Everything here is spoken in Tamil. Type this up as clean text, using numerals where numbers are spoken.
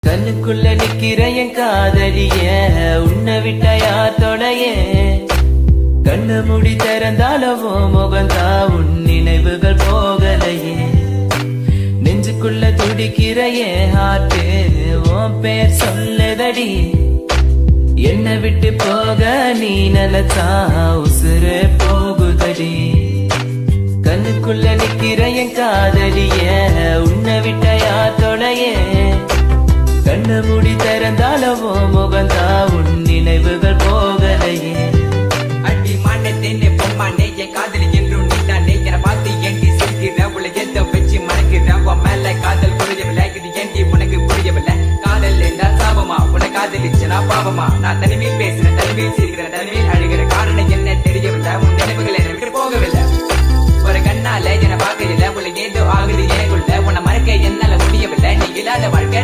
கண்ணுக்குள்ள நிக்கிற என் காதலிய உன்னை விட்ட யார் தொடைய கண்ணு முடி திறந்தாலவோ முகந்தா உன் நினைவுகள் போகலையே நெஞ்சுக்குள்ள துடிக்கிற என் ஹார்ட்டு உன் பேர் சொல்லுதடி என்னை விட்டு போக நீ நினைச்சா உசுறு போகுதடி கண்ணுக்குள்ள நிக்கிற என் காதலிய உன்னை விட்ட யார் தொடைய கண்ண மூடி திறந்தாலவோ முகந்தா உன் நினைவுகள் போகலையே அடி மானத்தேனே பொம்மானே என் காதலி என்றும் நீதானே என பார்த்து ஏண்டி சிரிக்கிற உள்ள எந்த வச்சு மணக்கிற உன் மேல காதல் புரியவில்லை இது ஏண்டி உனக்கு புரியவில்லை காதல் என்றா சாபமா உன காதலிச்சனா பாவமா நான் தனிமையில் பேசுறேன் தனிமையில் சிரிக்கிறேன் தனிமையில் அழுகிற காரணம் என்ன தெரியவில்லை உன் நினைவுகள் எனக்கு போகவில்லை ஒரு கண்ணால என பார்க்கல உள்ள ஏதோ ஆகுது எனக்குள்ள உன்னை மறக்க என்னால முடியவில்லை நீ இல்லாத வாழ்க்கை